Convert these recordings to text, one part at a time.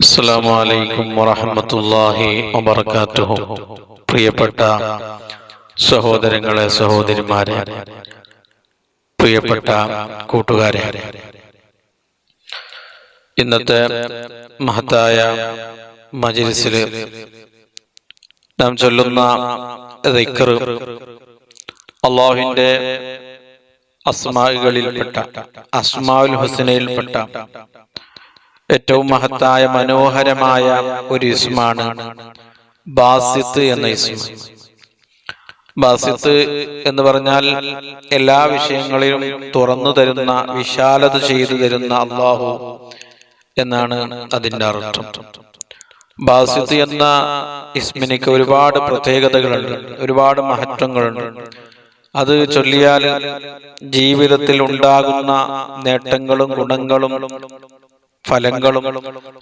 അസ്സലാമു അലൈക്കും വറഹ്മത്തുള്ളാഹി വബറകാതുഹു. പ്രിയപ്പെട്ട സഹോദരങ്ങളെ, സഹോദരിമാരെ, പ്രിയപ്പെട്ട കൂട്ടുകാരെ, ഇന്നത്തെ മഹത്തായ മജ്‌ലിസിൽ നാം ചൊല്ലുന്ന ദിക്ർ അല്ലാഹുവിന്റെ അസ്മാകളിൽപ്പെട്ട അസ്മാഉൽ ഹുസ്നയിൽപ്പെട്ട ഏറ്റവും മഹത്തായ മനോഹരമായ ഒരു ഇസ്മാണ് ബാസിത്ത് എന്ന ഇസ്മ. ബാസിത്ത് എന്ന് പറഞ്ഞാൽ എല്ലാ വിഷയങ്ങളിലും തുറന്നു തരുന്ന, വിശാലത ചെയ്തു തരുന്ന അല്ലാഹു എന്നാണ് അതിന്റെ അർത്ഥം. ബാസിത്ത് എന്ന ഇസ്മിനിക്ക് ഒരുപാട് പ്രത്യേകതകളുണ്ട്, ഒരുപാട് മഹത്വങ്ങളുണ്ട്. അത് ചൊല്ലിയാൽ ജീവിതത്തിൽ ഉണ്ടാകുന്ന നേട്ടങ്ങളും ഗുണങ്ങളും ഫലങ്ങളും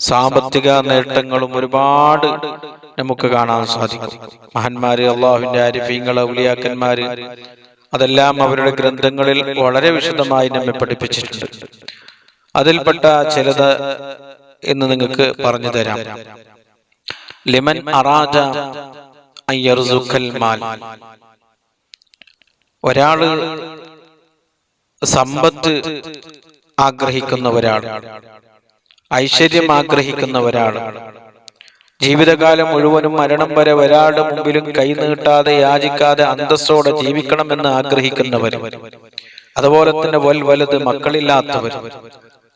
സാമ്പത്തിക നേട്ടങ്ങളും ഒരുപാട് നമുക്ക് കാണാൻ സാധിക്കും. മഹാന്മാര്, അള്ളാഹുവിന്റെ ആരിഫീങ്ങൾ, ഔലിയാക്കന്മാര്, അതെല്ലാം അവരുടെ ഗ്രന്ഥങ്ങളിൽ വളരെ വിശദമായി നമ്മെ പഠിപ്പിച്ചിട്ടുണ്ട്. അതിൽപ്പെട്ട ചിലത് എന്ന് നിങ്ങൾക്ക് പറഞ്ഞു തരാം. ലിമൻ അറാദ അൻ യർസുഖൽ മാൽ, ഒരാള് സമ്പത്ത് ആഗ്രഹിക്കുന്നവരാണ്, ഐശ്വര്യം ആഗ്രഹിക്കുന്നവരാണ്, ജീവിതകാലം മുഴുവനും മരണം വരെ ഒരാളുടെ മുമ്പിലും കൈ നീട്ടാതെ യാചിക്കാതെ അന്തസ്സോടെ ജീവിക്കണമെന്ന് ആഗ്രഹിക്കുന്നവർ, അതുപോലെ തന്നെ വലുത് മക്കളില്ലാത്തവർ,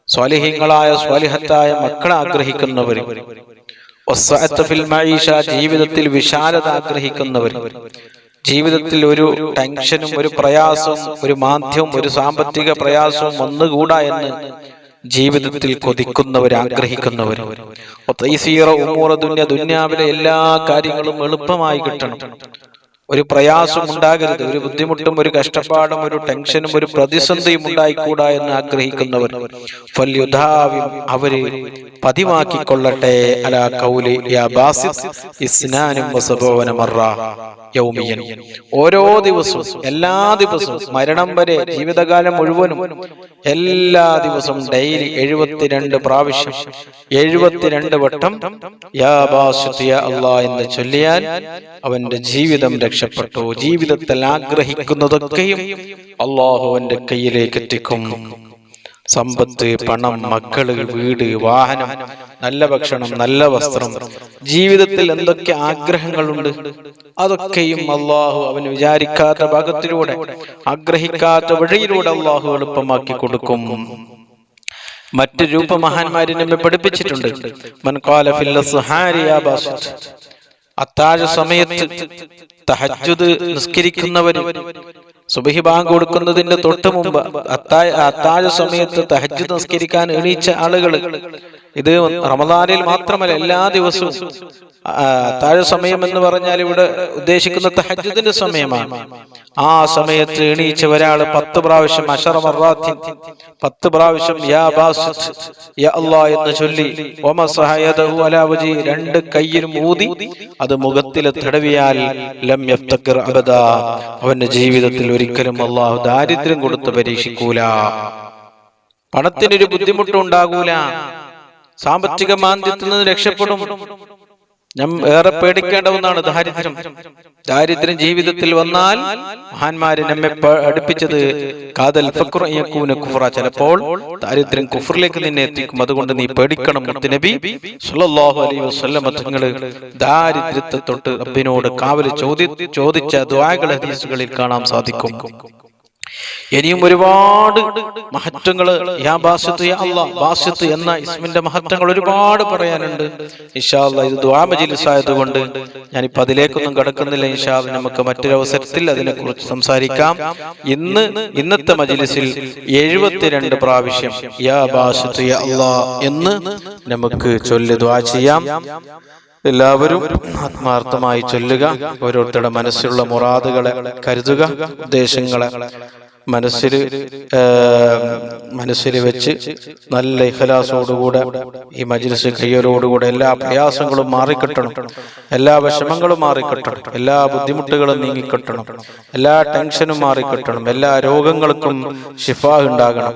സ്വാലിഹീങ്ങളായ സ്വാലിഹത്തായ മക്കളെ ആഗ്രഹിക്കുന്നവർ, ജീവിതത്തിൽ വിശാലത ആഗ്രഹിക്കുന്നവർ, ജീവിതത്തിൽ ഒരു ടെൻഷനും ഒരു പ്രയാസവും ഒരു മാന്ദ്യവും ഒരു സാമ്പത്തിക പ്രയാസവും വന്നുകൂടാ എന്ന് ജീവിതത്തിൽ കൊതിക്കുന്നവർ, ആഗ്രഹിക്കുന്നവർ, ദുന്യാവിലെ എല്ലാ കാര്യങ്ങളും എളുപ്പമായി കിട്ടണം, ഒരു പ്രയാസം ഉണ്ടാകരുത്, ഒരു ബുദ്ധിമുട്ടും ഒരു കഷ്ടപ്പാടും ഒരു ടെൻഷനും ഒരു പ്രതിസന്ധിയും ഉണ്ടായിക്കൂടാ എന്ന് ആഗ്രഹിക്കുന്നവർ, അവര് പതിവാക്കിക്കൊള്ളട്ടെ അലാ ഖൗലി യാ ബാസിത്ത് ഇസ്നാനും വസബൂന മറ യൗമിയൻ, ഓരോ ദിവസവും, എല്ലാ ദിവസവും, മരണം വരെ, ജീവിതകാലം മുഴുവനും, എല്ലാ ദിവസവും ഡെയിലി 72 പ്രാവശ്യം 72 വട്ടം യാ ബാസിത്ത് യാ അല്ലാഹ് എന്ന് ചൊല്ലിയാൽ അവന്റെ ജീവിതം രക്ഷപ്പെട്ടു. ജീവിതത്തിൽ ആഗ്രഹിക്കുന്നതൊക്കെയും അല്ലാഹു അവന്റെ കയ്യിലേക്ക് എത്തിക്കും. സമ്പത്ത്, പണം, മക്കള്, വീട്, വാഹനം, നല്ല ഭക്ഷണം, നല്ല വസ്ത്രം, ജീവിതത്തിൽ എന്തൊക്കെ ആഗ്രഹങ്ങളുണ്ട് അതൊക്കെയും അല്ലാഹു അവന് വിചാരിക്കാത്ത ഭാഗത്തിലൂടെ, ആഗ്രഹിക്കാത്ത വഴിയിലൂടെ അല്ലാഹു എളുപ്പമാക്കി കൊടുക്കും. മറ്റു രൂപ മഹാന്മാര് നമ്മെ പഠിപ്പിച്ചിട്ടുണ്ട്. മൻ ഖാല ഫിൽ അസ്ഹാരി യാ ബാസിത്ത്, അത്താഴ സമയത്ത് തഹജ്ജുദ് നിസ്കരിക്കുന്നവര്, സുബ്ഹി ബാങ്ക് കൊടുക്കുന്നതിന്റെ തൊട്ട് മുമ്പ് അത്താഴ സമയത്ത് തഹജ്ജുദ് നിസ്കരിക്കാൻ എണീച്ച ആളുകൾ, ഇത് റമദാനിൽ മാത്രമല്ല എല്ലാ ദിവസവും. അത്താഴ സമയം എന്ന് പറഞ്ഞാൽ ഇവിടെ ഉദ്ദേശിക്കുന്ന തഹജ്ജുദിന്റെ സമയമാണ്. ആ സമയത്ത് എണീച്ച ഒരാൾ 10 പ്രാവശ്യം 10 പ്രാവശ്യം യാ ബാസിത്ത് യാ അല്ലാഹ് എന്ന് ചൊല്ലി, വമസഹ യദഹു അലാ വജി, 2 കൈയിലും ഊതി അത് മുഖത്തിൽ തടവിയാൽ ലം യഫ്തഖിർ അബദാ, അവന്റെ ജീവിതത്തിൽ ഒരിക്കലും അല്ലാഹു ദാരിദ്ര്യം കൊടുത്ത് പരീക്ഷിക്കൂല, പണത്തിനൊരു ബുദ്ധിമുട്ടുണ്ടാകൂല, സാമ്പത്തിക മാന്ദ്യത്തിൽ നിന്ന് രക്ഷപ്പെടും. ഏറെ പേടിക്കേണ്ട ഒന്നാണ് ദാരിദ്ര്യം. ദാരിദ്ര്യം ജീവിതത്തിൽ വന്നാൽ മഹാന്മാര് നമ്മെ പഠിപ്പിച്ചത് കാദൽ ഫഖ്റു യകൂന കുഫ്റ, ചിലപ്പോൾ ദാരിദ്ര്യം കുഫറിലേക്ക് നിന്നെ എത്തിക്കും. അതുകൊണ്ട് നീ പേടിക്കണം. മുത്തുനബി സ്വല്ലല്ലാഹു അലൈഹി വസല്ലം തങ്ങള് ദാരിദ്ര്യത്തെ തൊട്ട് റബ്ബിനോട് കാവൽ ചോദിച്ച ദുആകൾ ഹദീസുകളിൽ കാണാൻ സാധിക്കും. ഇനിയും ഒരുപാട് മഹത്വങ്ങൾ യാ ബാസിത്ത് യാ അല്ലാഹ്, ബാസിത്ത് എന്ന ഇസ്മിന്റെ മഹത്വങ്ങൾ ഒരുപാട് പറയാനുണ്ട്. ഇൻഷാ അല്ലാഹ് ഇത് ദുആ മജ്‌ലിസ് ആയതുകൊണ്ട് ഞാനിപ്പോ അതിലേക്കൊന്നും കടക്കുന്നില്ല. ഇൻഷാ അല്ലാഹ് നമുക്ക് മറ്റൊരു അവസരത്തിൽ അതിനെക്കുറിച്ച് സംസാരിക്കാം. ഇന്നത്തെ മജ്‌ലിസിൽ 72 പ്രാവശ്യം യാ ബാസിത്ത് യാ അല്ലാഹ് എന്ന് നമുക്ക് ചൊല്ലി ദുആ ചെയ്യാം. എല്ലാവരും ആത്മാർത്ഥമായി ചൊല്ലുക. ഓരോരുത്തരുടെ മനസ്സിലുള്ള മുറാദുകളെ കരുതുക, ഉദ്ദേശങ്ങളെ മനസ്സിൽ വെച്ച് നല്ല ഇഖ്ലാസോടുകൂടെ ഈ മജ്‌ലിസ് കയ്യലോടുകൂടെ എല്ലാ പ്രയാസങ്ങളും മാറിക്കിട്ടണം, എല്ലാ വിഷമങ്ങളും മാറിക്കിട്ടണം, എല്ലാ ബുദ്ധിമുട്ടുകളും നീങ്ങിക്കിട്ടണം, എല്ലാ ടെൻഷനും മാറിക്കിട്ടണം, എല്ലാ രോഗങ്ങൾക്കും ശിഫാ ഉണ്ടാകണം.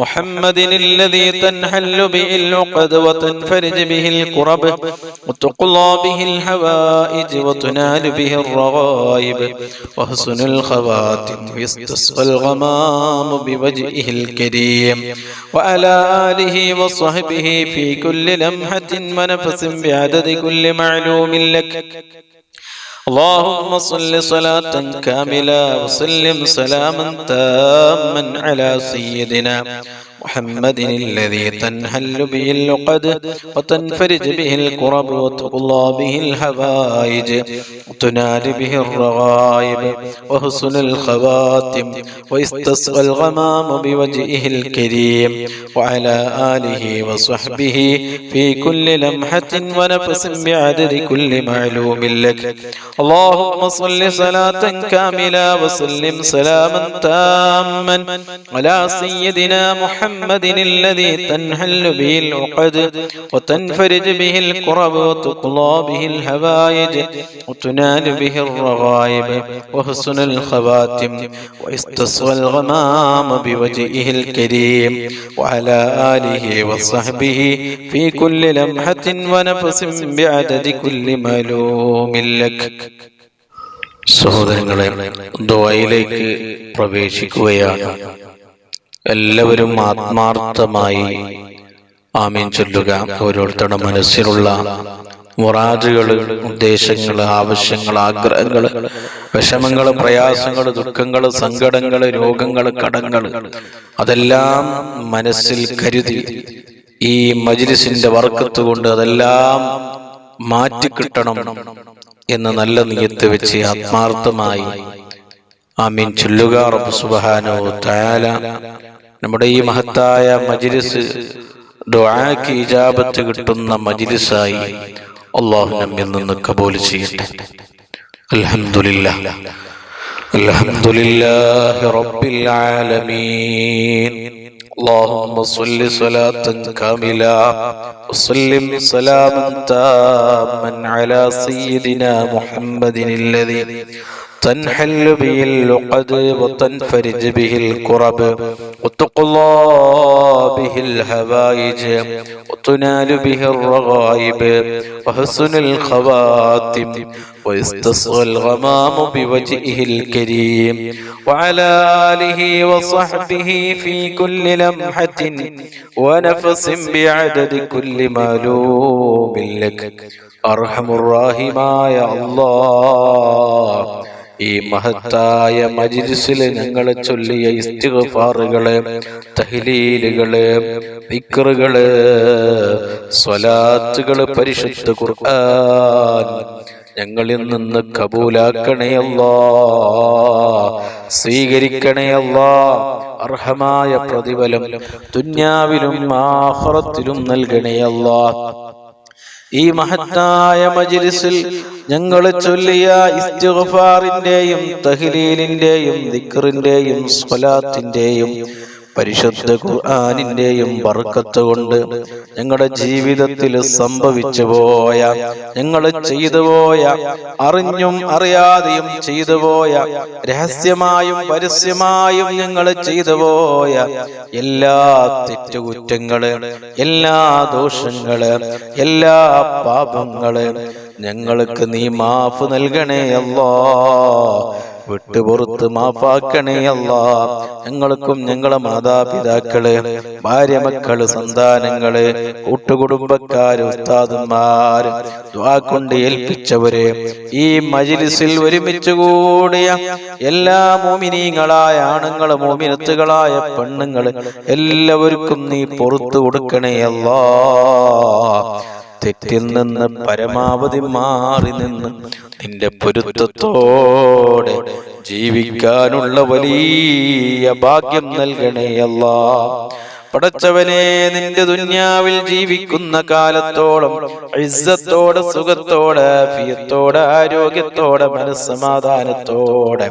محمد الذي تنحل به العقد وتنفرج به الكرب وتقضى به الحوائج وتنال به الرغائب وحسن الخواتم ويستسقى الغمام بوجهه الكريم وعلى آله وصحبه في كل لمحة ونفس بعدد كل معلوم لك. اللهم صل صلاة كاملة وسلم سلاما تاما على سيدنا محمد الذي تنحل به العقد وتنفرج به الكرب وتقضى به الحوائج وتنال به الرغائب وحسن الخواتم ويستسقى الغمام بوجهه الكريم وعلى آله وصحبه في كل لمحة ونفس بعدد كل معلوم لك. اللهم صل صلاة كاملة وسلم سلاما تاما على سيدنا محمد الذي تنحل به العقد وتنفرج به الكرب وتقضى به الحوائج وتنال به الرغائب وحسن الخواتم ويستسقى الغمام بوجهه الكريم وعلى آله وصحبه في كل لمحة ونفس بعدد كل معلوم لك. സഹോദരങ്ങളെ, ദുആയിലേക്ക് പ്രവേശിക്കുകയാണ്. എല്ലാവരും ആത്മാർത്ഥമായി ആമീൻ ചൊല്ലുക. ഓരോരുത്തരുടെ മനസ്സിലുള്ള മുറാദുകൾ, ഉദ്ദേശങ്ങൾ, ആവശ്യങ്ങൾ, ആഗ്രഹങ്ങൾ, വിഷമങ്ങൾ, പ്രയാസങ്ങൾ, ദുഃഖങ്ങൾ, സങ്കടങ്ങൾ, രോഗങ്ങൾ, കടങ്ങൾ അതെല്ലാം മനസ്സിൽ കരുതി ഈ മജ്ലിസിന്റെ ബർക്കത്ത് കൊണ്ട് അതെല്ലാം മാറ്റിക്കിട്ടണം എന്ന നല്ല നിയത്ത് വെച്ച് ആത്മാർത്ഥമായി ആമീൻ ചൊല്ലുക. റബ്ബ് സുബ്ഹാനഹു വ തആല നമ്മുടെ ഈ മഹത്തായ മജ്ലിസ് ദുആക്ക് ഇജാബത്ത് കിട്ടുന്ന മജ്ലിസായി അല്ലാഹു നമ്മിൽ നിന്ന് കബൂൽ ചെയ്യട്ടെ. അൽഹംദുലില്ലാഹ് അൽഹംദുലില്ലാഹി റബ്ബിൽ ആലമീൻ. اللهم صل صلاة كاملة وسلم سلاما تاما على سيدنا محمد الذي تنحل به العقد وتنفرج به الكرب وتقضى به الحوائج وتنال به الرغائب وحسن الخواتم ويستسقى الغمام بوجهه الكريم وعلى آله وصحبه في كل لمحة ونفس بعدد كل معلوم لك. أرحم الراحمين يا الله, ഈ മഹത്തായ മജ്ലിസിൽ ഞങ്ങളെ ചൊല്ലിയ ഇസ്തിഗ്ഫാറുകള്, തഹ്ലീലുകള്, ദിക്റുകള്, സ്വലാത്തുകള്, പരിശുദ്ധ ഖുർആൻ ഞങ്ങളിൽ നിന്ന് കബൂലാക്കണേ അല്ലാഹ്, സ്വീകരിക്കണേ അല്ലാഹ്. അർഹമായ പ്രതിഫലം ദുനിയാവിലും ആഖിറത്തിലും നൽകണേ അല്ലാഹ്. ഈ മഹത്തായ മജ്ലിസിൽ ഞങ്ങൾ ചൊല്ലിയ ഇസ്തിഗ്ഫാറിന്റെയും തഹ്ലീലിന്റെയും ദിക്റിന്റെയും സ്വലാത്തിന്റെയും പരിശുദ്ധ ഖുർആനിന്റെയും ബർക്കത്ത് കൊണ്ട് ഞങ്ങളുടെ ജീവിതത്തിൽ സംഭവിച്ചു പോയ, ഞങ്ങൾ ചെയ്തു പോയ, അറിഞ്ഞും അറിയാതെയും ചെയ്തു പോയ, രഹസ്യമായും പരസ്യമായും ഞങ്ങൾ ചെയ്തു പോയ എല്ലാ തെറ്റുകുറ്റങ്ങള്, എല്ലാ ദോഷങ്ങള്, എല്ലാ പാപങ്ങള് ഞങ്ങൾക്ക് നീ മാഫ് നൽകണേ അല്ലാഹ്. വിട്ടുപുറത്ത് മാഫാക്കണേ അല്ലാഹ്. ഞങ്ങൾക്കും ഞങ്ങളെ മാതാപിതാക്കള്, ഭാര്യ, മക്കള്, സന്താനങ്ങള്, കൂട്ടുകുടുംബക്കാര്, ഉസ്താദുമാര്, ദുആ കൊണ്ട് ഏൽപ്പിച്ചവര്, ഈ മജ്ലിസിൽ ഒരുമിച്ച് കൂടിയ എല്ലാ മോമിനീങ്ങളായ ആണുങ്ങള്, മോമിനത്തുകളായ പെണ്ണുങ്ങള് എല്ലാവർക്കും നീ പുറത്തു കൊടുക്കണേ അല്ലാഹ്. തെറ്റിൽ നിന്ന് പരമാവധി മാറി നിന്ന് നിന്റെ പൊരുത്തത്തോടെ ജീവിക്കാനുള്ള വലിയ ഭാഗ്യം നൽകണേ അല്ലാഹ്. പടച്ചവനെ, നിന്റെ ദുനിയാവിൽ ജീവിക്കുന്ന കാലത്തോളം ഇസ്സത്തോടെ, സുഖത്തോടെ, ആഫിയത്തോടെ, ആരോഗ്യത്തോടെ, മനസ്സമാധാനത്തോടെ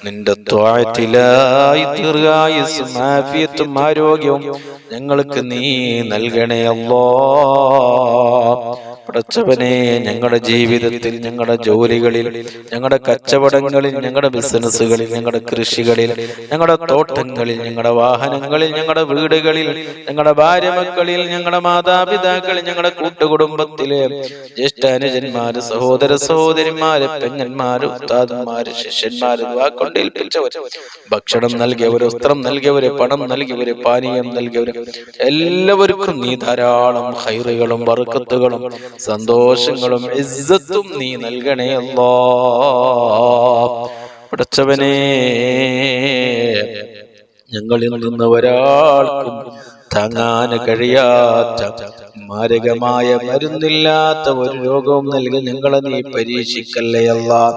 നിന്റെ ത്വാഅത്തിലായി ദീർഘായുസ്സും ആഫിയത്തും ആരോഗ്യവും ഞങ്ങൾക്ക് നീ നൽകണേ അല്ലാഹ്. പടച്ചവനെ, ഞങ്ങളുടെ ജീവിതത്തിൽ, ഞങ്ങളുടെ ജോലികളിൽ, ഞങ്ങളുടെ കച്ചവടങ്ങളിൽ, ഞങ്ങളുടെ ബിസിനസ്സുകളിൽ, ഞങ്ങളുടെ കൃഷികളിൽ, ഞങ്ങളുടെ തോട്ടങ്ങളിൽ, ഞങ്ങളുടെ വാഹനങ്ങളിൽ, ഞങ്ങളുടെ വീടുകളിൽ, ഞങ്ങളുടെ ഭാര്യ മക്കളിൽ, ഞങ്ങളുടെ മാതാപിതാക്കളിൽ, ഞങ്ങളുടെ കൂട്ടുകുടുംബത്തിലെ ജ്യേഷ്ഠാനുജന്മാര്, സഹോദര സഹോദരിമാര്, പെങ്ങന്മാര്, ഉസ്താദന്മാര്, ശിഷ്യന്മാര്, വാക്കൊണ്ടേൽപ്പിച്ചവര്, ഭക്ഷണം നൽകിയവര്, വസ്ത്രം നൽകിയവര്, പണം നൽകിയവര്, പാനീയം നൽകിയവര്, എല്ലാവർക്കും നീ ധാരാളം ഖൈറുകളും ബർക്കത്തുകളും സന്തോഷങ്ങളും ഇസ്സത്തും നീ നൽകണേ അല്ലാഹ്. പടച്ചവനേ, ഞങ്ങളിൽ നിന്ന് ഒരാൾക്കും താങ്ങാൻ കഴിയാത്ത മാരകമായ മരുന്നില്ലാത്ത ഒരു രോഗവും നൽകി ഞങ്ങളെ നീ പരീക്ഷിക്കല്ലേ അല്ലാഹ്.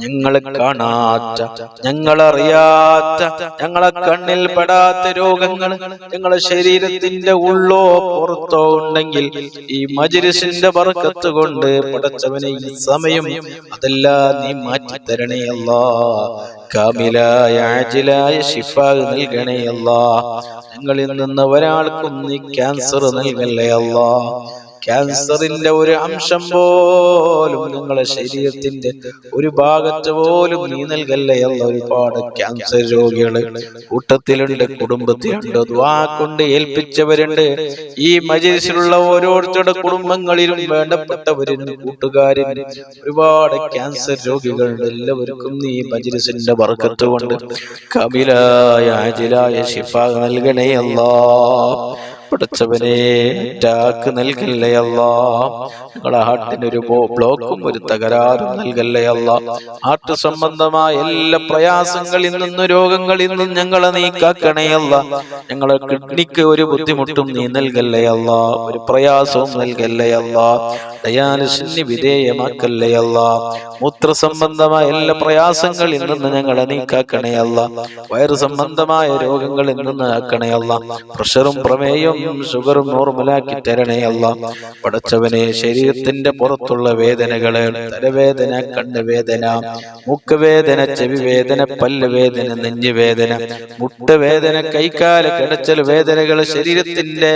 ഞങ്ങളെ കാണാത്ത, ഞങ്ങളറിയാത്ത, ഞങ്ങളെ കണ്ണിൽ പെടാത്ത രോഗങ്ങൾ ഞങ്ങളെ ശരീരത്തിന്റെ ഉള്ളോ പുറത്തോ ഉണ്ടെങ്കിൽ ഈ മജ്‌ലിസിന്റെ ബർക്കത്ത് കൊണ്ട് പടച്ചവനെ ഈ സമയം അതെല്ലാം നീ മാറ്റി തരണേ അല്ലാഹ്. കാമിലായ ആജിലായ ശിഫാ നൽകണേ അല്ലാഹ്. ഞങ്ങളിൽ നിന്ന് ഒരാൾക്കും നീ ക്യാൻസർ നൽകല്ലേ അല്ലാഹ്. ക്യാൻസറിന്റെ ഒരു അംശം പോലും ഞങ്ങളുടെ ശരീരത്തിന്റെ ഒരു ഭാഗത്ത് പോലും നീ നൽകല്ലേ അല്ലാഹ്. ഒരുപാട് ക്യാൻസർ രോഗികള് കൂട്ടത്തിലുണ്ട്, കുടുംബത്തിലുണ്ട്, ദുആ കൊണ്ട് ഏൽപ്പിച്ചവരുണ്ട്. ഈ മജ്‌ലിസിലുള്ള ഓരോരുത്തരുടെ കുടുംബങ്ങളിലും വേണ്ടപ്പെട്ടവരും കൂട്ടുകാരും ഒരുപാട് ക്യാൻസർ രോഗികളുണ്ട്. എല്ലാവർക്കും നീ മജ്‌ലിസിന്റെ ബർക്കത്ത് കൊണ്ട് കാമിലായ ആജിലായ ശിഫാ നൽകണേ അല്ലാഹ്. പടച്ചവനെ, അറ്റാക്ക് നൽകല്ലേ അല്ലാഹ്. ഞങ്ങളുടെ ഹാർട്ടിനൊരു ബ്ലോക്കും ഒരു തകരാറും നൽകല്ലേ അല്ലാഹ്. ഹാർട്ട് സംബന്ധമായ എല്ലാ പ്രയാസങ്ങളിൽ നിന്നും രോഗങ്ങളിൽ നിന്നും ഞങ്ങളെ നീ കാക്കണേ അല്ലാഹ്. ഞങ്ങളെ കിഡ്നിക്ക് ഒരു ബുദ്ധിമുട്ടും നീ നൽകല്ലേ അല്ലാഹ്. ഒരു പ്രയാസവും നൽകല്ലേ അല്ലാഹ്. ഡയാലിസിന് വിധേയമാക്കല്ലേ അല്ലാഹ്. മൂത്ര സംബന്ധമായ എല്ലാ പ്രയാസങ്ങളിൽ നിന്ന് ഞങ്ങളെ നീ കാക്കണേ അല്ലാഹ്. വയറ് സംബന്ധമായ രോഗങ്ങളിൽ നിന്ന് ആക്കണേ അല്ലാഹ്. പ്രഷറും പ്രമേയവും ഷുഗറും നോർമലാക്കി തരണേ അല്ലാഹ്. പടച്ചവനെ, ശരീരത്തിന്റെ പുറത്തുള്ള വേദനകള്, തലവേദന, കണ്ണുവേദന, മൂക്കുവേദന, ചെവി വേദന, പല്ല് വേദന, നെഞ്ചുവേദന, മുട്ടുവേദന, കൈകാല കിടച്ചൽ വേദനകൾ, ശരീരത്തിന്റെ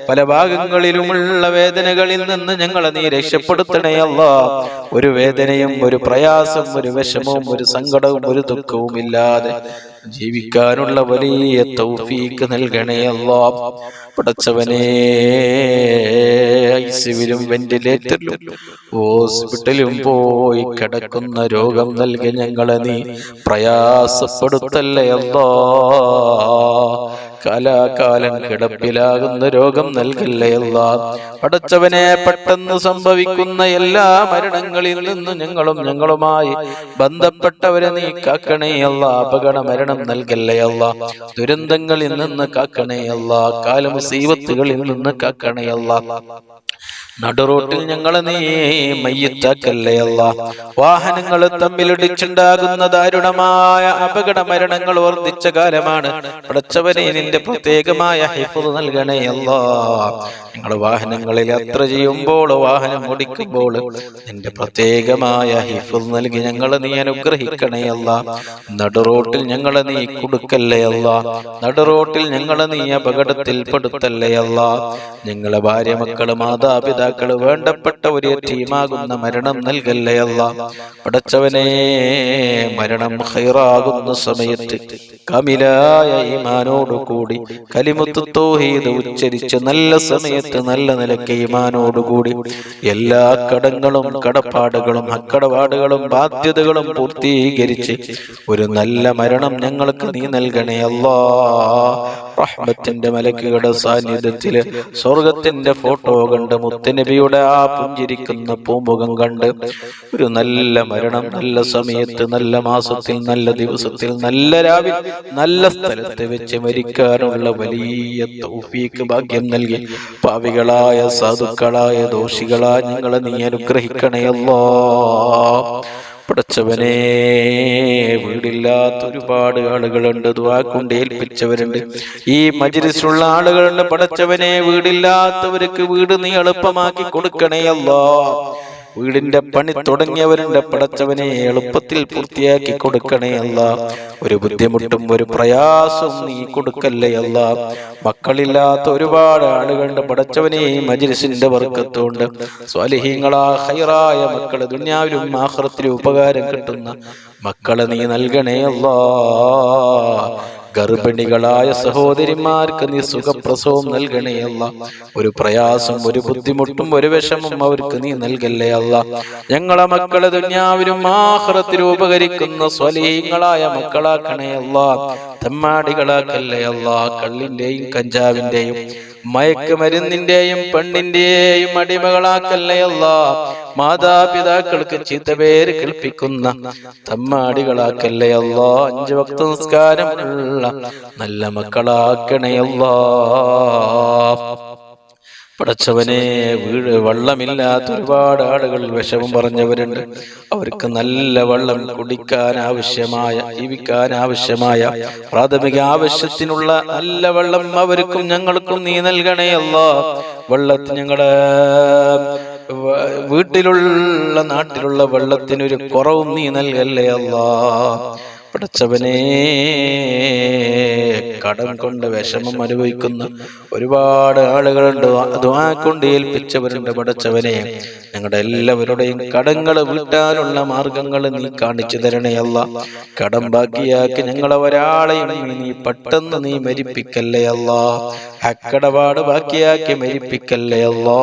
പല ഭാഗങ്ങളിലുമുള്ള വേദനകളിൽ നിന്ന് ഞങ്ങളെ നീ രക്ഷപ്പെടുത്തണേ അല്ലാഹ്. ഒരു വേദനയും ഒരു പ്രയാസം ഒരു വിഷമവും ഒരു സങ്കടവും ഒരു ദുഃഖവും ഇല്ലാതെ ജീവിക്കാനുള്ള വലിയ തൗഫീക്ക് നൽകണേ അല്ലാഹ്. പടച്ചവനെ, ഐസിയുവിലും വെന്റിലേറ്ററിലും ഹോസ്പിറ്റലിലും പോയി കിടക്കുന്ന രോഗം നൽകി ഞങ്ങളെ നീ പ്രയാസപ്പെടുത്തല്ലേ അല്ലാഹ്. കാലാകാലം കിടപ്പിലാകുന്ന രോഗം നൽകല്ലേ അല്ലാഹ്. പടച്ചവനെ, പെട്ടെന്ന് സംഭവിക്കുന്ന എല്ലാ മരണങ്ങളിൽ നിന്നും ഞങ്ങളും ഞങ്ങളുമായി ബന്ധപ്പെട്ടവരെ നീ കാക്കണേ അല്ലാഹ്. അപകട മരണം നൽകല്ലേ അല്ലാഹ്. ദുരന്തങ്ങളിൽ നിന്ന് കാക്കണേ അല്ലാഹ്. കാലമുസീബത്തുകളിൽ നിന്ന് കാക്കണേ അല്ലാഹ്. നടുറോട്ടിൽ ഞങ്ങളെ നീ മയ്യിത്താക്കല്ലേ അല്ലാഹ്. വാഹനങ്ങൾ തമ്മിലിടിച്ചുണ്ടാകുന്ന ദാരുണമായ അപകട മരണങ്ങൾ വർദ്ധിച്ച കാലമാണ്. പടച്ചവനെ, നിന്റെ പ്രത്യേകമായ ഹിഫ്ള് നൽകണേ അല്ലാഹ്. ഞങ്ങളുടെ വാഹനങ്ങളിൽ യാത്ര ചെയ്യുമ്പോൾ, വാഹനം ഓടിക്കുമ്പോൾ നിന്റെ പ്രത്യേകമായ ഹിഫ്ള് നൽകി ഞങ്ങളെ നീ അനുഗ്രഹിക്കണേ അല്ലാഹ്. നടുറോട്ടിൽ ഞങ്ങളെ നീ കുടുക്കല്ലേ അല്ലാഹ്. നടുറോട്ടിൽ ഞങ്ങളെ നീ അപകടത്തിൽ പെടുത്തല്ലേ അല്ലാഹ്. ഞങ്ങളെ ഭാര്യ മക്കള് മാതാപിതാക്കള് വേണ്ടപ്പെട്ട ഒരു യതീമാകുന്ന മരണം നൽകല്ലേ അല്ലാഹ്. പടച്ചവനെ, മരണം ഖൈറാകുന്ന സമയത്ത് കാമിലായ ഈമാനോട് കൂടി കലിമത്ത് തൗഹീദ് ഉച്ചരിച്ച് നല്ല സമയത്ത് നല്ല നിലയ്ക്ക് ഈമാനോട് കൂടി എല്ലാ കടങ്ങളും കടപ്പാടുകളും അക്കടപാടുകളും ബാധ്യതകളും പൂർത്തീകരിച്ച് ഒരു നല്ല മരണം ഞങ്ങൾക്ക് നീ നൽകണേ അല്ലാഹ്. റഹ്മത്തിന്റെ മലക്കുകളുടെ സാന്നിധ്യത്തില് സ്വർഗത്തിന്റെ ഫോട്ടോ കണ്ട് മുത്തുനബിയുടെ ആ പുഞ്ചിരിക്കുന്ന പൂമുഖം കണ്ട് ഒരു നല്ല മരണം നല്ല സമയത്ത് നല്ല മാസത്തിൽ നല്ല ദിവസത്തിൽ നല്ല രാവിൽ നല്ല സ്ഥലത്ത് വെച്ച് മരിക്കാനുള്ള വലിയ തൗഫീക്ക് ഭാഗ്യം നൽകി പാവികളായ സാധുക്കളായ ദോഷികളായ ഞങ്ങളെ നീ അനുഗ്രഹിക്കണേ അല്ലാഹ്. പടച്ചവനെ, വീടില്ലാത്ത ഒരുപാട് ആളുകളുണ്ട്, ദുആ കൊണ്ട് ഏൽപ്പിച്ചവരുണ്ട്. ഈ മജ്‌ലിസിലുള്ള ആളുകളുണ്ട്. പടച്ചവനെ, വീടില്ലാത്തവർക്ക് വീട് നീ എളുപ്പമാക്കി കൊടുക്കണേ അല്ലാഹ്. വീടിന്റെ പണി തുടങ്ങിയവരുണ്ട്, പടച്ചവനെ എളുപ്പത്തിൽ പൂർത്തിയാക്കി കൊടുക്കണേ അല്ല. ഒരു ബുദ്ധിമുട്ടും ഒരു പ്രയാസവും നീ കൊടുക്കല്ലേ അല്ല. മക്കളില്ലാത്ത ഒരുപാട് ആളുകളുടെ പടച്ചവനെ മജ്‌ലിസിന്റെ ബർക്കത്തുകൊണ്ട് സ്വാലിഹീങ്ങളാ ഖൈറായ മക്കള് ദുനിയാവിലും ആഖിറത്തിലും ഉപകാരം കിട്ടുന്ന മക്കളെ നീ നൽകണേ അല്ലാ. ഗർഭിണികളായ സഹോദരിമാർക്ക് നീ സുഖപ്രസവം നൽകണേ അല്ല. ഒരു പ്രയാസം ഒരു ബുദ്ധിമുട്ടും ഒരു വിഷമം അവർക്ക് നീ നൽകല്ലേ അല്ല. ഞങ്ങളെ മക്കളെ ദുനിയാവിലും ആഖിറത്തിലും ഉപകരിക്കുന്ന സ്വലീഹങ്ങളായ മക്കളാക്കണേ അല്ല. തെമ്മാടികളാക്കല്ലേ അല്ല. കള്ളിന്റെയും കഞ്ചാവിന്റെയും മയക്കുമരുന്നിന്റെയും പെണ്ണിന്റെയും അടിമകളാക്കല്ലേ അല്ല. മാതാപിതാക്കൾക്ക് ചീത്തപേര് കേൾപ്പിക്കുന്ന തമ്മാടികളാക്കല്ലേ അല്ല. 5 വക്ത നിസ്കാരമുള്ള നല്ല മക്കളാക്കണേ അല്ല. പടച്ചവനെ, വെള്ളമില്ലാത്ത ഒരുപാട് ആളുകൾ വിഷമം പറഞ്ഞവരുണ്ട്. അവർക്ക് നല്ല വെള്ളം കുടിക്കാൻ ആവശ്യമായ, ജീവിക്കാൻ ആവശ്യമായ പ്രാഥമിക ആവശ്യത്തിനുള്ള നല്ല വെള്ളം അവർക്കും ഞങ്ങൾക്കും നീ നൽകണേ അല്ലാ. വെള്ളത്തിന് ഞങ്ങളുടെ വീട്ടിലുള്ള നാട്ടിലുള്ള വെള്ളത്തിനൊരു കുറവും നീ നൽകല്ലേ അല്ലാ. പടച്ചവനെ, കടം കൊണ്ട് വിഷമം അനുഭവിക്കുന്ന ഒരുപാട് ആളുകളുണ്ട്, ദുആ കൊണ്ട് ഏൽപ്പിച്ചവരുണ്ട്. പടച്ചവനെ, ഞങ്ങളുടെ എല്ലാവരുടെയും കടങ്ങൾ വീട്ടാനുള്ള മാർഗങ്ങൾ നീ കാണിച്ചു തരണേ അല്ല. കടം ബാക്കിയാക്കി ഞങ്ങളെ ഒരാളെയും നീ പെട്ടെന്ന് നീ മരിപ്പിക്കല്ലേ അല്ല. ഹക്കടപാട് ബാക്കിയാക്കി മരിപ്പിക്കല്ലേ അല്ലാ.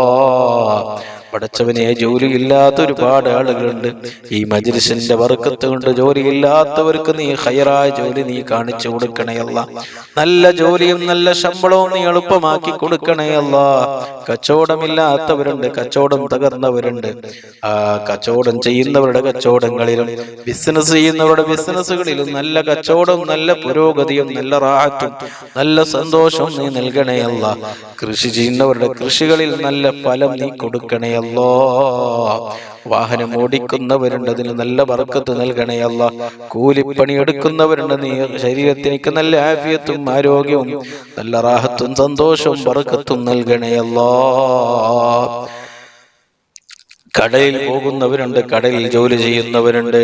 പടച്ചവനെ, ജോലിയില്ലാത്ത ഒരുപാട് ആളുകളുണ്ട്. ഈ മജ്‌ലിസിന്റെ ബർക്കത്ത് കൊണ്ട് ജോലിയില്ലാത്തവർക്ക് നീ ഖൈറായ ജോലി നീ കാണിച്ചു കൊടുക്കണേ അല്ലാ. നല്ല ജോലിയും നല്ല ശമ്പളവും നീ എളുപ്പമാക്കി കൊടുക്കണേ അല്ലാ. കച്ചവടമില്ലാത്തവരുണ്ട്, കച്ചവടം തകർന്നവരുണ്ട്. ആ കച്ചവടം ചെയ്യുന്നവരുടെ കച്ചവടങ്ങളിലും ബിസിനസ് ചെയ്യുന്നവരുടെ ബിസിനസ്സുകളിലും നല്ല കച്ചവടവും നല്ല പുരോഗതിയും നല്ല റാഹത്തും നല്ല സന്തോഷവും നീ നൽകണേ അല്ലാ. കൃഷി ചെയ്യുന്നവരുടെ കൃഷികളിൽ നല്ല ഫലം നീ കൊടുക്കണേ അല്ലാ. വാഹനം ഓടിക്കുന്നവരുണ്ട്, അതിന് നല്ല ബർക്കത്ത് നൽകണേ അല്ലാ. കൂലിപ്പണി എടുക്കുന്നവരുണ്ട്, നീ ശരീരത്തിലേക്ക് നല്ല ആഫിയത്തും ആരോഗ്യവും നല്ല റാഹത്തും സന്തോഷവും ബർക്കത്തും നൽകണേ അല്ലാ. കടയിൽ പോകുന്നവരുണ്ട്, കടയിൽ ജോലി ചെയ്യുന്നവരുണ്ട്,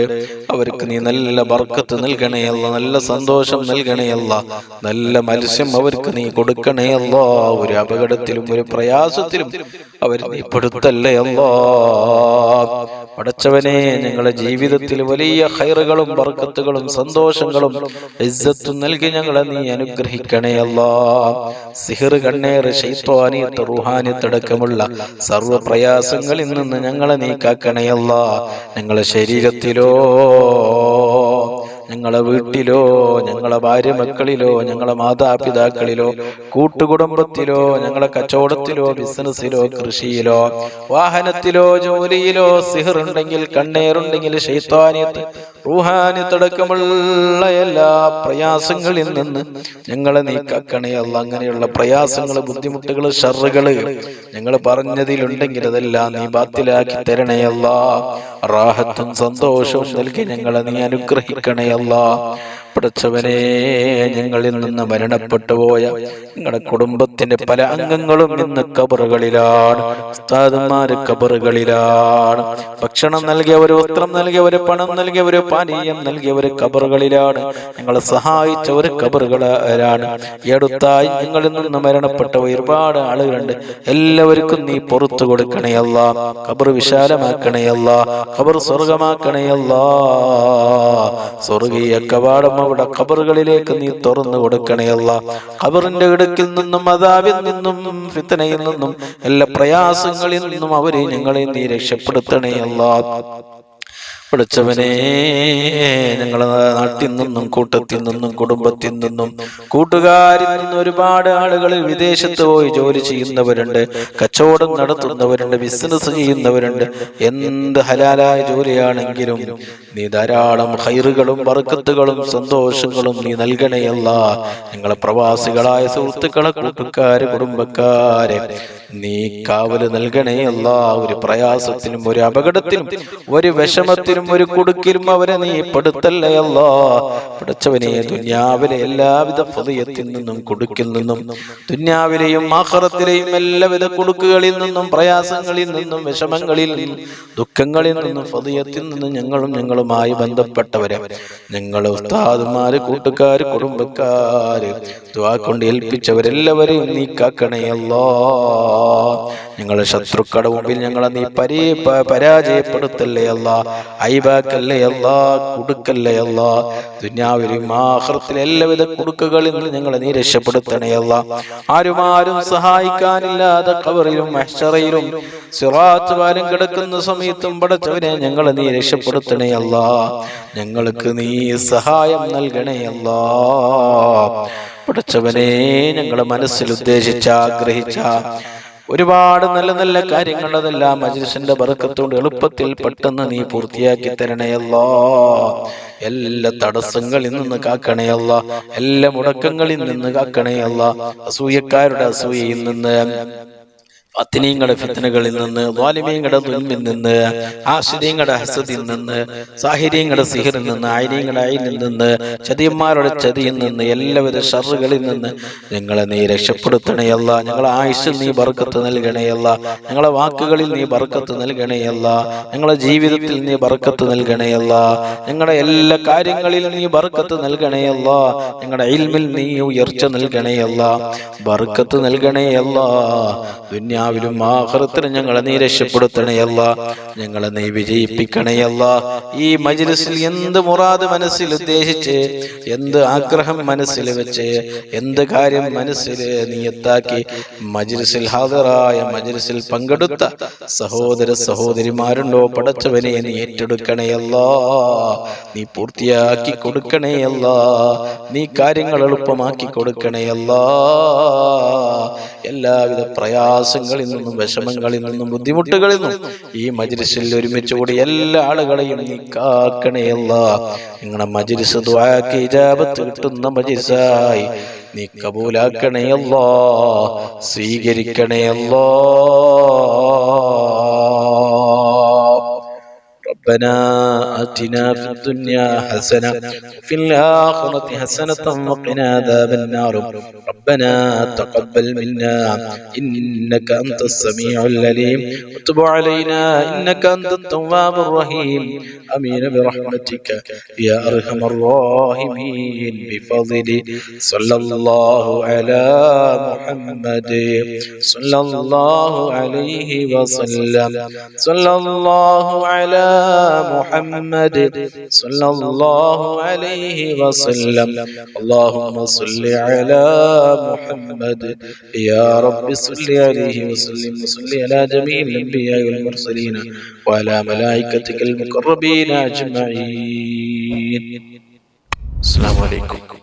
അവർക്ക് നീ നല്ല ബർക്കത്ത് നൽകണേ അല്ല, നല്ല സന്തോഷം നൽകണേ അല്ല, നല്ല മത്സ്യം അവർക്ക് നീ കൊടുക്കണേ അല്ല. ഒരു അപകടത്തിലും ഒരു പ്രയാസത്തിലും അവർ നീ പെടുത്തല്ലേ അല്ലാ. പടച്ചവനെ, ഞങ്ങളുടെ ജീവിതത്തിൽ വലിയ ഖൈറുകളും ബർക്കത്തുകളും സന്തോഷങ്ങളും ഇസ്സത്തും നൽകി ഞങ്ങളെ നീ അനുഗ്രഹിക്കണേ അല്ലാ. സിഹർ, കണ്ണേറ്, ശൈത്വാനിയത്ത്, റൂഹാനിയത്ത് അടക്കമുള്ള സർവ്വ പ്രയാസങ്ങളിൽ നിന്ന് ഞങ്ങളെ നീ കാക്കണേ അല്ലാ. ഞങ്ങളെ ശരീരത്തിലോ, ഞങ്ങളെ വീട്ടിലോ, ഞങ്ങളെ ഭാര്യ മക്കളിലോ, ഞങ്ങളെ മാതാപിതാക്കളിലോ, കൂട്ടുകുടുംബത്തിലോ, ഞങ്ങളെ കച്ചവടത്തിലോ, ബിസിനസ്സിലോ, കൃഷിയിലോ, വാഹനത്തിലോ, ജോലിയിലോ സിഹറുണ്ടെങ്കിൽ, കണ്ണേറുണ്ടെങ്കിൽ, ശൈത്വാനിയത്ത്, റൂഹാനിയത്ത് അടക്കമുള്ള എല്ലാ പ്രയാസങ്ങളിൽ നിന്ന് ഞങ്ങളെ നീ കാക്കണേ അല്ലാ. അങ്ങനെയുള്ള പ്രയാസങ്ങൾ, ബുദ്ധിമുട്ടുകൾ, ഷർറുകൾ ഞങ്ങൾ പറഞ്ഞതിലുണ്ടെങ്കിൽ അതെല്ലാം നീ ബാത്തിലാക്കി തരണേ അല്ലാ. റാഹത്തും സന്തോഷവും നൽകി ഞങ്ങളെ നീ അനുഗ്രഹിക്കണേ അല്ലാ. പടച്ചവനെ, ഞങ്ങളിൽ നിന്ന് മരണപ്പെട്ടു പോയ ഞങ്ങളുടെ കുടുംബത്തിന്റെ പല അംഗങ്ങളും ഇന്ന് ഖബറുകളിലാണ്. ഉസ്താദുമാര് ഖബറുകളിലാണ്. ഭക്ഷണം നൽകിയവര്, വസ്ത്രം നൽകിയവര്, പണം നൽകിയവര്, പാനീയം നൽകിയവര് ഖബറുകളിലാണ്. ഞങ്ങളെ സഹായിച്ചവര് ഖബറുകളിലാണ്. ഈ അടുത്തായി ഞങ്ങളിൽ നിന്ന് മരണപ്പെട്ട ഒരുപാട് ആളുകളുണ്ട്. എല്ലാവർക്കും നീ പുറത്തു കൊടുക്കണേ അല്ലാ. ഖബർ വിശാലമാക്കണേ അല്ലാ. ഖബർ സ്വർഗമാക്കണേ അല്ലാ. സ്വർഗീയ കവാടം അവിടെ ഖബറുകളിലേക്ക് നീ തുറന്നു കൊടുക്കണേ അല്ലാ. ഖബറിന്റെ ഇടുക്കിൽ നിന്നും, അദാബിൽ നിന്നും, ഫിത്നയിൽ നിന്നും, എല്ലാ പ്രയാസങ്ങളിൽ നിന്നും അവരെ ഞങ്ങളെ നീ രക്ഷപ്പെടുത്തണേ അല്ലാ. പഠിച്ചവനെ, ഞങ്ങളെ നാട്ടിൽ നിന്നും, കൂട്ടത്തിൽ നിന്നും, കുടുംബത്തിൽ നിന്നും, കൂട്ടുകാരിൽ നിന്നും ഒരുപാട് ആളുകൾ വിദേശത്ത് പോയി ജോലി ചെയ്യുന്നവരുണ്ട്, കച്ചവടം നടത്തുന്നവരുണ്ട്, ബിസിനസ് ചെയ്യുന്നവരുണ്ട്. എന്ത് ഹലാലായ ജോലിയാണെങ്കിലും നീ ധാരാളം ഖൈറുകളും ബർക്കത്തുകളും സന്തോഷങ്ങളും നീ നൽകണേ അല്ലാ. ഞങ്ങളെ പ്രവാസികളായ സുഹൃത്തുക്കളെ, കൂട്ടുകാരെ, കുടുംബക്കാരെ നീ കാവല് നൽകണേ അല്ലാ. ഒരു പ്രയാസത്തിനും ഒരു അപകടത്തിനും ഒരു വിഷമത്തിനും ഒരു കുടുക്കിലും അവരെ നീ പെടുത്തല്ലേ അല്ലാ. പടച്ചവനെ, ദുനിയാവിലെ എല്ലാവിധ ഫളിയത്തിൽ നിന്നും കുടുക്കിൽ നിന്നും ദുനിയാവിലെയും ആഖിറത്തിലെയും എല്ലാവിധ കുടുക്കുകളിൽ നിന്നും പ്രയാസങ്ങളിൽ നിന്നും വിഷമങ്ങളിൽ നിന്നും ദുഃഖങ്ങളിൽ നിന്നും ഫളിയത്തിൽ നിന്നും ഞങ്ങളുമായി ബന്ധപ്പെട്ടവരെ, ഞങ്ങളെ ഉസ്താദുമാര്, കൂട്ടുകാര്, കുടുംബക്കാര്, ദുആ കൊണ്ട് ഏൽപ്പിച്ചവരെല്ലാവരെയും നീ കാക്കണേ അല്ലാ. ഞങ്ങളെ ശത്രുക്കളുടെ മുമ്പിൽ ഞങ്ങളെ നീ പരാജയപ്പെടുത്തല്ലേ അല്ലാ. ഐബാക്കല്ലേ അല്ലാ, കുടുക്കല്ലേ അല്ലാ. ദുനിയാവിലും ആഖിറത്തിലെ എല്ലാവിധ കുടുക്കുകളിൽ നിന്ന് ഞങ്ങളെ നീ രക്ഷപ്പെടുത്തണേ അല്ലാ. ആരും സഹായിക്കാനില്ലാതെ ഖബറിലും മഹ്ശറയിലും സിറാത്ത് പാലം കിടക്കുന്ന സമയത്തും പടച്ചവനെ ഞങ്ങളെ നീ രക്ഷപ്പെടുത്തണേ അല്ലാ. ഞങ്ങൾക്ക് നീ സഹായം നൽകണേ അല്ലാ. പടച്ചവനെ, ഞങ്ങളെ മനസ്സിൽ ഉദ്ദേശിച്ച ആഗ്രഹിച്ച ഒരുപാട് നല്ല നല്ല കാര്യങ്ങൾ അതെല്ലാം മജ്‌ലിസിന്റെ ബറക്കത്തോട് എളുപ്പത്തിൽ പെട്ടെന്ന് നീ പൂർത്തിയാക്കി തരണേ അല്ലാ. എല്ലാ തടസ്സങ്ങളിൽ നിന്ന് കാക്കണേ അല്ലാ. എല്ലാ മുടക്കങ്ങളിൽ നിന്ന് കാക്കണേ അല്ലാ. അസൂയക്കാരുടെ അസൂയയിൽ നിന്ന്, ഫിത്നയുടെ ഫിത്നകളിൽ നിന്ന്, ളാലിമീങ്ങളുടെ ദുൽമിൽ നിന്ന്, ആശിരീങ്ങളുടെ ഹസദിൽ നിന്ന്, സാഹിരീങ്ങളുടെ സിഹറിൽ നിന്ന്, ആയിരീങ്ങളുടെ അയിനിൽ നിന്ന്, ചതിയന്മാരുടെ ചതിയിൽ നിന്ന്, എല്ലാവിധ ഷർറുകളിൽ നിന്ന് ഞങ്ങളെ നീ രക്ഷപ്പെടുത്തണേ അല്ലാ. ഞങ്ങളെ ആയുസ്സിൽ നീ ബർക്കത്ത് നൽകണേ അല്ലാ. ഞങ്ങളെ വാക്കുകളിൽ നീ ബർക്കത്ത് നൽകണേ അല്ലാ. ഞങ്ങളെ ജീവിതത്തിൽ നീ ബർക്കത്ത് നൽകണേ അല്ലാ. ഞങ്ങളുടെ എല്ലാ കാര്യങ്ങളിലും നീ ബർക്കത്ത് നൽകണേ അല്ലാ. ഞങ്ങളുടെ ഇൽമിൽ നീ ഉയർച്ച നൽകണേ അല്ലാ. ബർക്കത്ത് നൽകണേ അല്ലാ. ദുനിയാവിലും ആഖിറത്തിലും ഞങ്ങളെ നീ രക്ഷപ്പെടുത്തണേ അല്ലാ. ഞങ്ങളെ നീ വിജയിപ്പിക്കണേ അല്ലാ. ഈ മജ്‌ലിസിൽ എന്ത് മുറാദ് മനസ്സിൽ ഉദ്ദേശിച്ച്, എന്ത് ആഗ്രഹം മനസ്സിൽ വെച്ച്, എന്ത് കാര്യം മനസ്സിൽ നീയത്താക്കി മജ്‌ലിസിൽ ഹാദിറായ മജ്‌ലിസിൽ പങ്കെടുത്ത സഹോദര സഹോദരിമാരുണ്ടോ പടച്ചവനെ നീ ഏറ്റെടുക്കണേ അല്ലാ. നീ പൂർത്തിയാക്കി കൊടുക്കണേ അല്ലാ. നീ കാര്യങ്ങൾ എളുപ്പമാക്കി കൊടുക്കണേ അല്ലാ. എല്ലാവിധ പ്രയാസങ്ങളിൽ നിന്നും വിഷമങ്ങളിൽ നിന്നും ബുദ്ധിമുട്ടുകളിൽ നിന്നും ഈ മജ്‌ലിസിൽ ഒരുമിച്ച് കൂടി എല്ലാ ആളുകളെയും നീ കാക്കണേ അല്ലാ. നിങ്ങളുടെ മജ്‌ലിസ് ദുആക്ക് ഇജാബത്ത് കിട്ടുന്ന മജ്‌ലിസായി നീ കബൂലാക്കണേ അല്ലാ. സ്വീകരിക്കണേ അല്ലാ. ربنا آتنا في الدنيا حسنة وفي الآخرة حسنة وقنا عذاب النار. ربنا تقبل منا إنك أنت السميع العليم وتب علينا إنك أنت التواب الرحيم. آمين برحمتك يا أرحم الراحمين. بفضل صلى الله على محمد صلى الله عليه وسلم. صلى الله على محمد صلى الله عليه وسلم. اللهم صل على محمد يا رب صل عليه وسلم. وصل على جميع الأنبياء والمرسلين وعلى ملائكتك المقربين أجمعين. السلام عليكم.